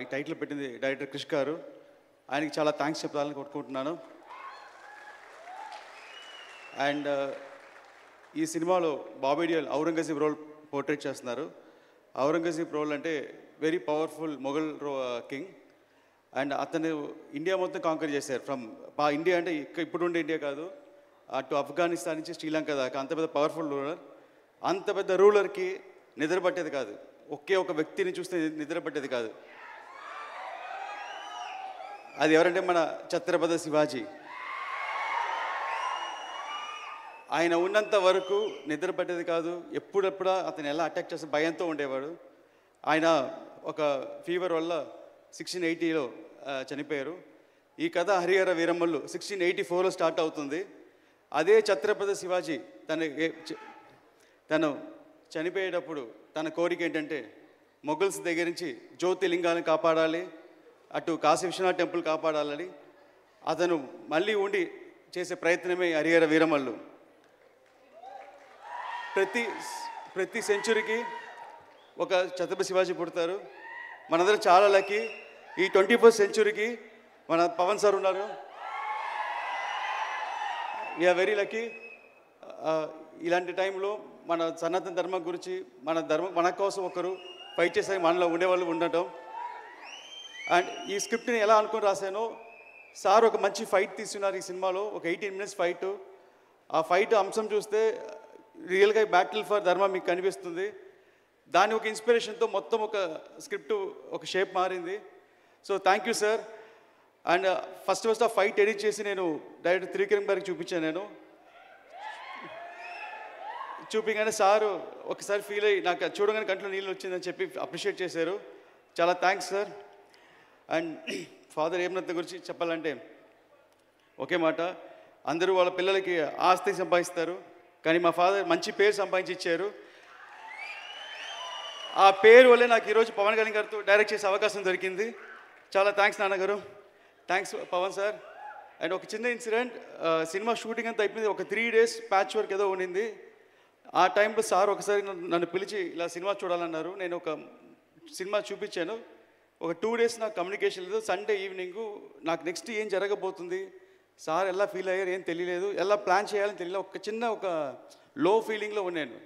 ఈ టైటిల్ పెట్టింది డైరెక్టర్ క్రిష్ గారు. ఆయనకి చాలా థ్యాంక్స్ చెప్పాలని కోరుకుంటున్నాను. అండ్ ఈ సినిమాలో బాబీ డియోల్ ఔరంగజేబ్ రోల్ పోర్ట్రేట్ చేస్తున్నారు. ఔరంగజేబ్ రోల్ అంటే very powerful Mughal king. And అతను ఇండియా మొత్తం కాంకర్ చేశారు. ఫ్రమ్ ఇండియా అంటే ఇప్పుడు ఉండే ఇండియా కాదు, అటు ఆఫ్ఘనిస్తాన్ నుంచి శ్రీలంక దాకా అంత పెద్ద పవర్ఫుల్ రూలర్. అంత పెద్ద రూలర్కి నిద్ర పట్టేది కాదు, ఒకే ఒక వ్యక్తిని చూస్తే నిద్ర పట్టేది కాదు. అది ఎవరంటే మన ఛత్రపతి శివాజీ. ఆయన ఉన్నంత వరకు నిద్ర పట్టేది కాదు. ఎప్పుడెప్పుడు అతను ఎలా అటాక్ చేస్తే భయంతో ఉండేవాడు. ఆయన ఒక ఫీవర్ వల్ల 1680లో చనిపోయారు. ఈ కథ హరిహర వీరమ్మలు 1684లో స్టార్ట్ అవుతుంది. అదే ఛత్రపతి శివాజీ తను చనిపోయేటప్పుడు తన కోరిక ఏంటంటే మొఘల్స్ దగ్గర నుంచి జ్యోతిర్లింగాన్ని కాపాడాలి, అటు కాశీ విశ్వనాథ్ టెంపుల్ కాపాడాలని అతను మళ్ళీ ఉండి చేసే ప్రయత్నమే హరిహర వీరమల్లు. ప్రతి సెంచురీకి ఒక ఛత్రపతి శివాజీ పుడతారు. మనందరం చాలా లక్కీ. ఈ 21st సెంచురీకి మన పవన్ సార్ ఉన్నారు. We are very. ఇలాంటి టైంలో మన సనాతన ధర్మం గురించి మన కోసం ఒకరు ఫైట్ చేసే మనలో ఉండేవాళ్ళు ఉండటం. అండ్ ఈ స్క్రిప్ట్ని ఎలా అనుకుని రాశానో, సార్ ఒక మంచి ఫైట్ తీసుకున్నారు ఈ సినిమాలో. ఒక 18 minutes ఫైట్. ఆ ఫైట్ అంశం చూస్తే రియల్గా బ్యాటిల్ ఫర్ ధర్మం మీకు కనిపిస్తుంది. దాని ఒక ఇన్స్పిరేషన్తో మొత్తం ఒక స్క్రిప్ట్ ఒక షేప్ మారింది. So thank you sir. And first ఆ ఫైట్ ఎడిట్ చేసి నేను డైరెక్టర్ త్రివిక్రమ్ గారికి చూపించాను. నేను చూపించగానే సారు ఒకసారి ఫీల్ అయ్యి నాకు చూడగానే కంట్లో నీళ్ళు వచ్చిందని చెప్పి అప్రిషియేట్ చేశారు. చాలా thanks sir. And father Hemanath గురించి చెప్పాలంటే ఒకే మాట, అందరూ వాళ్ళ పిల్లలకి ఆస్తి సంపాదిస్తారు, కానీ మా ఫాదర్ మంచి పేరు సంపాదించి ఇచ్చారు. ఆ పేరు వల్లే నాకు ఈరోజు పవన్ కళ్యాణ్ గారితో డైరెక్ట్ చేసే అవకాశం దొరికింది. చాలా థ్యాంక్స్ నాన్నగారు. Thanks Pawan sir. అండ్ ఒక చిన్న ఇన్సిడెంట్, సినిమా షూటింగ్ అంతా అయిపోయింది. ఒక 3 days ప్యాచ్ వర్క్ ఏదో ఉండింది. ఆ టైంలో సార్ ఒకసారి నన్ను పిలిచి ఇలా సినిమా చూడాలన్నారు. నేను ఒక సినిమా చూపించాను. ఒక 2 days నాకు కమ్యూనికేషన్ లేదు. సండే ఈవినింగు నాకు నెక్స్ట్ ఏం జరగబోతుంది, సార్ ఎలా ఫీల్ అయ్యారు ఏం తెలియలేదు, ఎలా ప్లాన్ చేయాలని తెలియలేదు. ఒక లో ఫీలింగ్లో ఉన్నాను.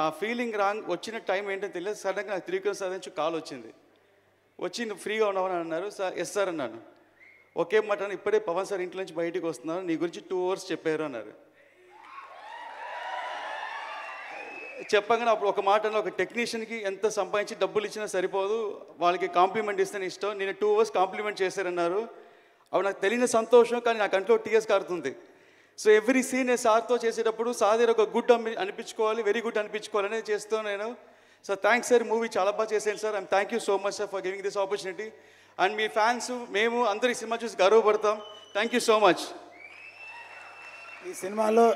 ఆ ఫీలింగ్ వచ్చిన టైం ఏంటో తెలియదు. సడన్గా నాకు త్రివిక్రమ్ సార్ నుంచి కాల్ వచ్చింది. వచ్చి నువ్వు ఫ్రీగా ఉన్నావని అన్నారు. సార్ ఎస్ సార్ అన్నాను. ఒకే మాట, ఇప్పుడే పవన్ సార్ ఇంట్లో నుంచి బయటికి వస్తున్నారు, నీ గురించి 2 hours చెప్పారు అన్నారు. చెప్పగానే అప్పుడు ఒక మాట, ఒక టెక్నీషియన్కి ఎంత సంపాదించి డబ్బులు ఇచ్చినా సరిపోదు, వాళ్ళకి కాంప్లిమెంట్ ఇస్తేనే ఇష్టం. నేను 2 hours కాంప్లిమెంట్ చేశారన్నారు. అవి నాకు తెలియని సంతోషం, కానీ నా కంట్లో టీఎస్ కారుతుంది. సో ఎవ్రీ సీన్ నేను సార్తో చేసేటప్పుడు సార్ దగ్గర ఒక గుడ్ అనిపించుకోవాలి, వెరీ గుడ్ అనిపించుకోవాలని చేస్తూ నేను. సో థ్యాంక్స్ సార్, మూవీ చాలా బాగా చేశాను సార్. And thank you so much sir for giving this opportunity. And మీ ఫ్యాన్స్ మేము అందరి సినిమా చూసి గర్వపడతాం. Thank you so much. ఈ సినిమాలో